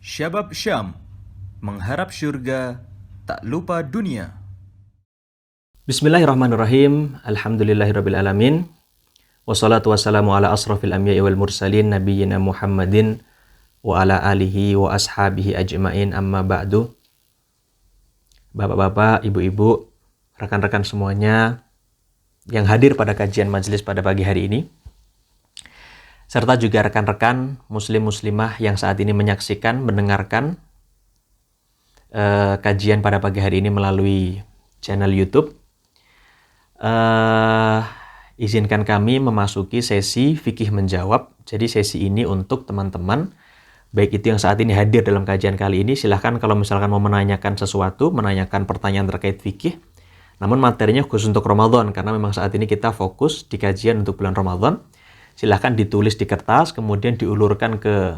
Syabab Syam mengharap syurga, tak lupa dunia. Bismillahirrahmanirrahim. Alhamdulillahirabbil alamin. Wassalatu wassalamu ala asrafil anbiya'i wal mursalin nabiyyina Muhammadin wa ala alihi wa ashabihi ajmain, amma ba'du. Bapak-bapak, ibu-ibu, rekan-rekan semuanya yang hadir pada kajian majelis pada pagi hari ini, serta juga rekan-rekan muslim-muslimah yang saat ini menyaksikan, mendengarkan kajian pada pagi hari ini melalui channel YouTube. Izinkan kami memasuki sesi fikih menjawab. Jadi sesi ini untuk teman-teman, baik itu yang saat ini hadir dalam kajian kali ini, silahkan kalau misalkan mau menanyakan sesuatu, menanyakan pertanyaan terkait fikih, namun materinya khusus untuk Ramadan, karena memang saat ini kita fokus di kajian untuk bulan Ramadan. Silahkan ditulis di kertas, kemudian diulurkan ke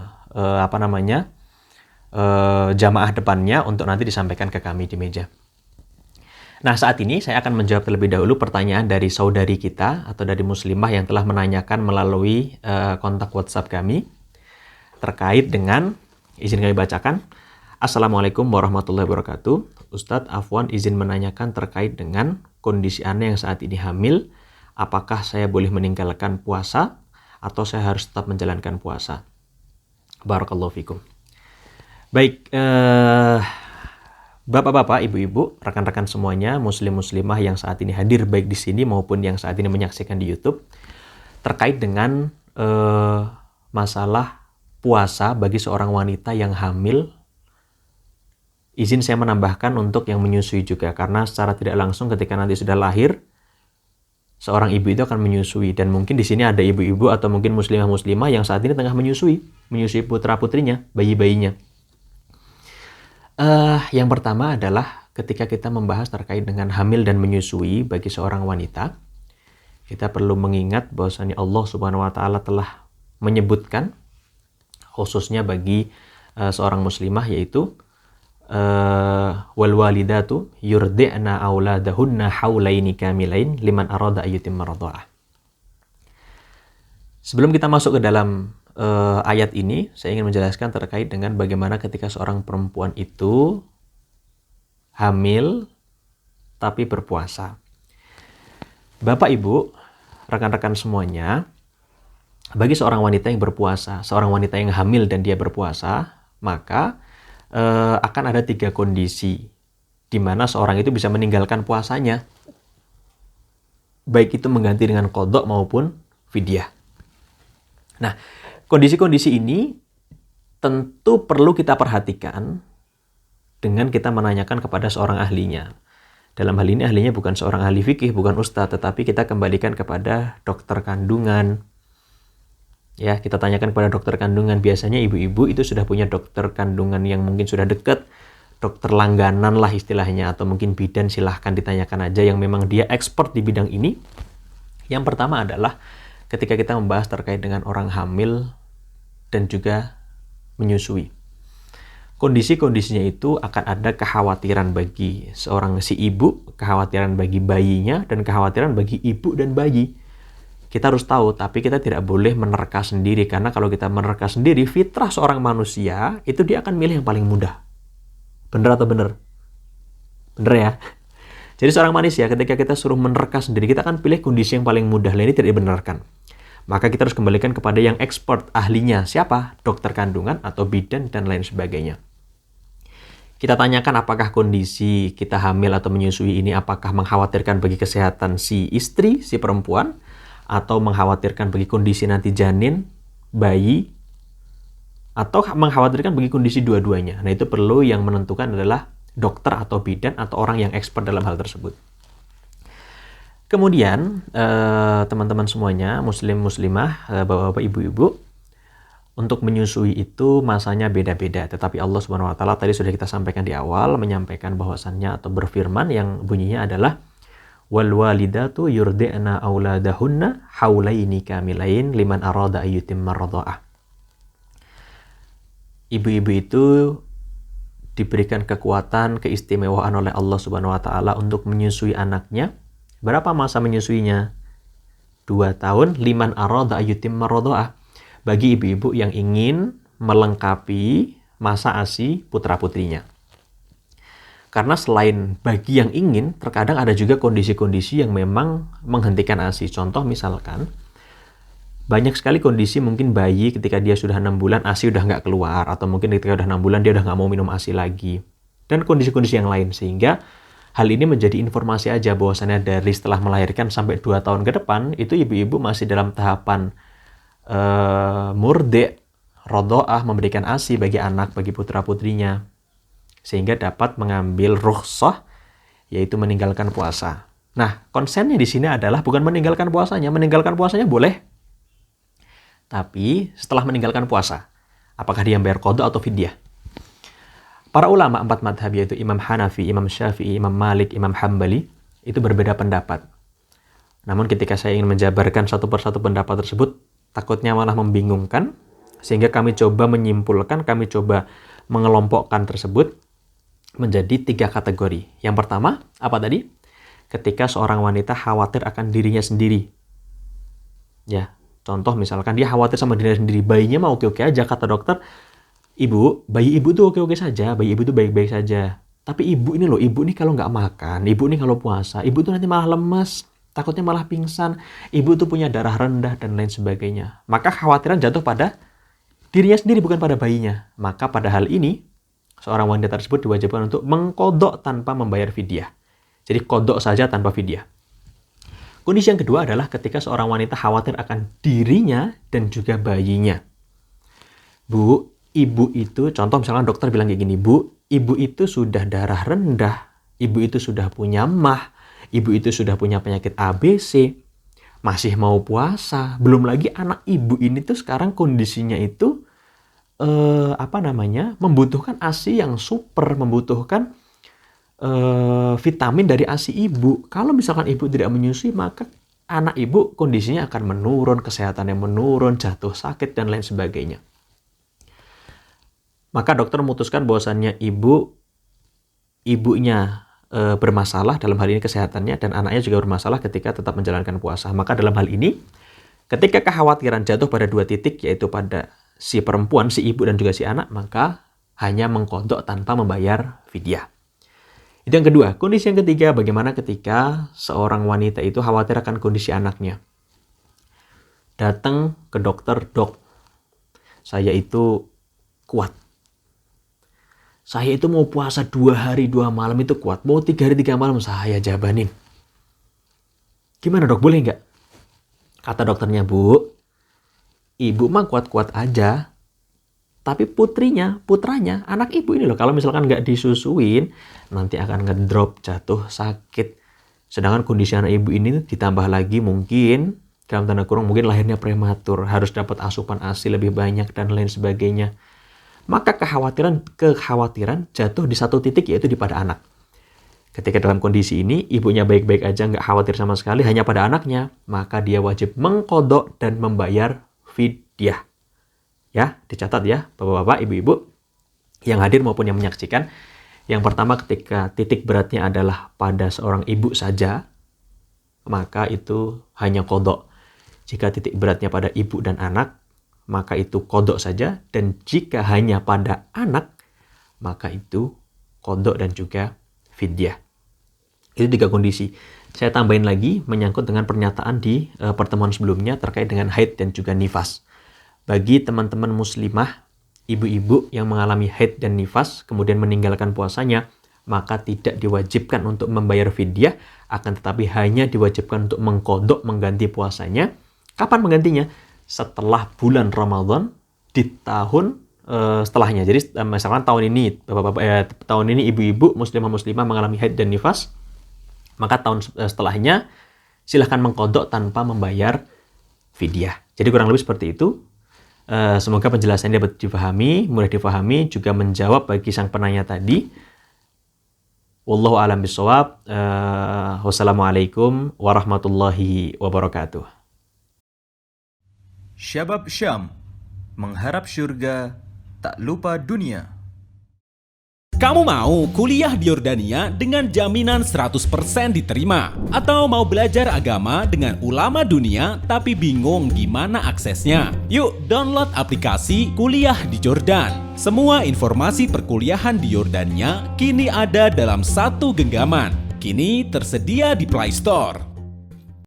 jamaah depannya untuk nanti disampaikan ke kami di meja. Nah, saat ini saya akan menjawab terlebih dahulu pertanyaan dari saudari kita atau dari muslimah yang telah menanyakan melalui kontak WhatsApp kami terkait dengan, izin kami bacakan. Assalamualaikum warahmatullahi wabarakatuh. Ustadz, afwan izin menanyakan terkait dengan kondisi Ana yang saat ini hamil. Apakah saya boleh meninggalkan puasa atau saya harus tetap menjalankan puasa? Barakallahu fikum. Baik, bapak-bapak, ibu-ibu, rekan-rekan semuanya, muslim-muslimah yang saat ini hadir baik di sini maupun yang saat ini menyaksikan di YouTube, terkait dengan masalah puasa bagi seorang wanita yang hamil. Izin saya menambahkan untuk yang menyusui juga, karena secara tidak langsung ketika nanti sudah lahir, seorang ibu itu akan menyusui, dan mungkin di sini ada ibu-ibu atau mungkin muslimah-muslimah yang saat ini tengah menyusui putra-putrinya, bayi-bayinya. Yang pertama adalah ketika kita membahas terkait dengan hamil dan menyusui bagi seorang wanita, kita perlu mengingat bahwasanya Allah Subhanahu wa taala telah menyebutkan khususnya bagi seorang muslimah, yaitu wal walidatu yurdi'na auladahunna haulaini kamilain liman arada ayyutimma radha'ah. Sebelum kita masuk ke dalam ayat ini, saya ingin menjelaskan terkait dengan bagaimana ketika seorang perempuan itu hamil tapi berpuasa. Bapak, Ibu, rekan-rekan semuanya, bagi seorang wanita yang berpuasa, seorang wanita yang hamil dan dia berpuasa, maka akan ada 3 kondisi di mana seorang itu bisa meninggalkan puasanya, baik itu mengganti dengan qadha maupun fidyah. Nah, kondisi-kondisi ini tentu perlu kita perhatikan dengan kita menanyakan kepada seorang ahlinya. Dalam hal ini ahlinya bukan seorang ahli fikih, bukan ustadz, tetapi kita kembalikan kepada dokter kandungan. Ya, kita tanyakan kepada dokter kandungan. Biasanya ibu-ibu itu sudah punya dokter kandungan yang mungkin sudah dekat, dokter langganan lah istilahnya, atau mungkin bidan, silahkan ditanyakan aja yang memang dia expert di bidang ini. Yang pertama adalah ketika kita membahas terkait dengan orang hamil dan juga menyusui. Kondisi-kondisinya itu akan ada kekhawatiran bagi seorang si ibu, kekhawatiran bagi bayinya, dan kekhawatiran bagi ibu dan bayi. Kita harus tahu, tapi kita tidak boleh menerka sendiri, karena kalau kita menerka sendiri, fitrah seorang manusia, itu dia akan milih yang paling mudah. Bener atau bener? Bener ya? Jadi seorang manusia ketika kita suruh menerka sendiri, kita akan pilih kondisi yang paling mudah. Ini tidak dibenarkan. Maka kita harus kembalikan kepada yang expert, ahlinya. Siapa? Dokter kandungan atau bidan dan lain sebagainya. Kita tanyakan apakah kondisi kita hamil atau menyusui ini apakah mengkhawatirkan bagi kesehatan si istri, si perempuan, atau mengkhawatirkan bagi kondisi nanti janin, bayi, atau mengkhawatirkan bagi kondisi dua-duanya. Nah, itu perlu yang menentukan adalah dokter atau bidan atau orang yang expert dalam hal tersebut. Kemudian, teman-teman semuanya, muslim-muslimah, bapak-bapak, ibu-ibu, untuk menyusui itu masanya beda-beda. Tetapi Allah Subhanahu wa taala tadi sudah kita sampaikan di awal, menyampaikan bahwasannya atau berfirman yang bunyinya adalah wal walidatu yurdi'na auladahunna haulaini kamilain liman arada ayyutimma radha'ah. Ibu-ibu itu diberikan kekuatan, keistimewaan oleh Allah Subhanahu wa taala untuk menyusui anaknya. Berapa masa menyusuinya? 2 tahun, liman arada ayyutimma radha'ah. Bagi ibu-ibu yang ingin melengkapi masa ASI putra-putrinya. Karena selain bagi yang ingin, terkadang ada juga kondisi-kondisi yang memang menghentikan ASI. Contoh misalkan, banyak sekali kondisi mungkin bayi ketika dia sudah 6 bulan ASI udah nggak keluar, atau mungkin ketika udah 6 bulan dia udah nggak mau minum ASI lagi. Dan kondisi-kondisi yang lain, sehingga hal ini menjadi informasi aja bahwasannya dari setelah melahirkan sampai 2 tahun ke depan, itu ibu-ibu masih dalam tahapan murdi, rodoah, memberikan ASI bagi anak, bagi putra-putrinya. Sehingga dapat mengambil rukhsah, yaitu meninggalkan puasa. Nah, konsennya di sini adalah bukan meninggalkan puasanya. Meninggalkan puasanya boleh. Tapi setelah meninggalkan puasa, apakah dia bayar qadha atau fidyah? Para ulama 4 madhab, yaitu Imam Hanafi, Imam Syafi'i, Imam Malik, Imam Hambali, itu berbeda pendapat. Namun ketika saya ingin menjabarkan satu persatu pendapat tersebut, takutnya malah membingungkan, sehingga kami coba menyimpulkan, kami coba mengelompokkan tersebut menjadi 3 kategori. Yang pertama, apa tadi? Ketika seorang wanita khawatir akan dirinya sendiri. Ya, contoh misalkan dia khawatir sama dirinya sendiri, bayinya mah oke-oke aja, kata dokter, ibu, bayi ibu tuh oke-oke saja, bayi ibu tuh baik-baik saja. Tapi ibu ini loh, ibu ini kalau nggak makan, ibu ini kalau puasa, ibu tuh nanti malah lemes, takutnya malah pingsan, ibu tuh punya darah rendah, dan lain sebagainya. Maka khawatiran jatuh pada dirinya sendiri, bukan pada bayinya. Maka pada hal ini, seorang wanita tersebut diwajibkan untuk mengqadha tanpa membayar fidyah. Jadi qadha saja tanpa fidyah. Kondisi yang kedua adalah ketika seorang wanita khawatir akan dirinya dan juga bayinya. Bu, ibu itu, contoh misalkan dokter bilang kayak gini, Bu, ibu itu sudah darah rendah, ibu itu sudah punya MAH, ibu itu sudah punya penyakit ABC, masih mau puasa, belum lagi anak ibu ini tuh sekarang kondisinya itu membutuhkan ASI yang super, membutuhkan vitamin dari ASI ibu. Kalau misalkan ibu tidak menyusui, maka anak ibu kondisinya akan menurun, kesehatannya menurun, jatuh sakit, dan lain sebagainya. Maka dokter memutuskan bahwasannya ibunya bermasalah dalam hal ini kesehatannya, dan anaknya juga bermasalah ketika tetap menjalankan puasa. Maka dalam hal ini, ketika kekhawatiran jatuh pada 2 titik, yaitu pada si perempuan, si ibu, dan juga si anak, maka hanya mengqadha tanpa membayar fidyah. Itu yang kedua. Kondisi yang ketiga, bagaimana ketika seorang wanita itu khawatir akan kondisi anaknya. Datang ke dokter, dok, saya itu kuat. Saya itu mau puasa 2 hari 2 malam itu kuat. Mau 3 hari 3 malam saya jabanin. Gimana dok, boleh nggak? Kata dokternya, Bu, ibu mah kuat-kuat aja. Tapi putranya, anak ibu ini loh, kalau misalkan nggak disusuin, nanti akan ngedrop, jatuh sakit. Sedangkan kondisi anak ibu ini ditambah lagi mungkin, dalam tanda kurung, mungkin lahirnya prematur, harus dapat asupan ASI lebih banyak, dan lain sebagainya. Maka kekhawatiran jatuh di 1 titik, yaitu di pada anak. Ketika dalam kondisi ini, ibunya baik-baik aja, nggak khawatir sama sekali, hanya pada anaknya, maka dia wajib mengqadha dan membayar fidyah. Ya, dicatat ya, bapak-bapak, ibu-ibu yang hadir maupun yang menyaksikan. Yang pertama, ketika titik beratnya adalah pada seorang ibu saja, maka itu hanya qadha. Jika titik beratnya pada ibu dan anak, maka itu qadha saja. Dan jika hanya pada anak, maka itu qadha dan juga fidyah. Itu 3 kondisi. Saya tambahin lagi menyangkut dengan pernyataan di pertemuan sebelumnya terkait dengan haid dan juga nifas. Bagi teman-teman muslimah, ibu-ibu yang mengalami haid dan nifas, kemudian meninggalkan puasanya, maka tidak diwajibkan untuk membayar fidyah, akan tetapi hanya diwajibkan untuk mengqadha, mengganti puasanya. Kapan menggantinya? Setelah bulan Ramadan di tahun setelahnya. Jadi misalkan tahun ini, tahun ini ibu-ibu muslimah mengalami haid dan nifas, maka tahun setelahnya silahkan mengqadha tanpa membayar fidyah. Jadi kurang lebih seperti itu. Semoga penjelasannya dapat dipahami, mudah dipahami, juga menjawab bagi sang penanya tadi. Wallahu a'lam bishawab. Wassalamualaikum warahmatullahi wabarakatuh. Syabab Syam, mengharap syurga, tak lupa dunia. Kamu mau kuliah di Yordania dengan jaminan 100% diterima? Atau mau belajar agama dengan ulama dunia tapi bingung gimana aksesnya? Yuk download aplikasi Kuliah di Jordan. Semua informasi perkuliahan di Yordania kini ada dalam satu genggaman. Kini tersedia di Play Store.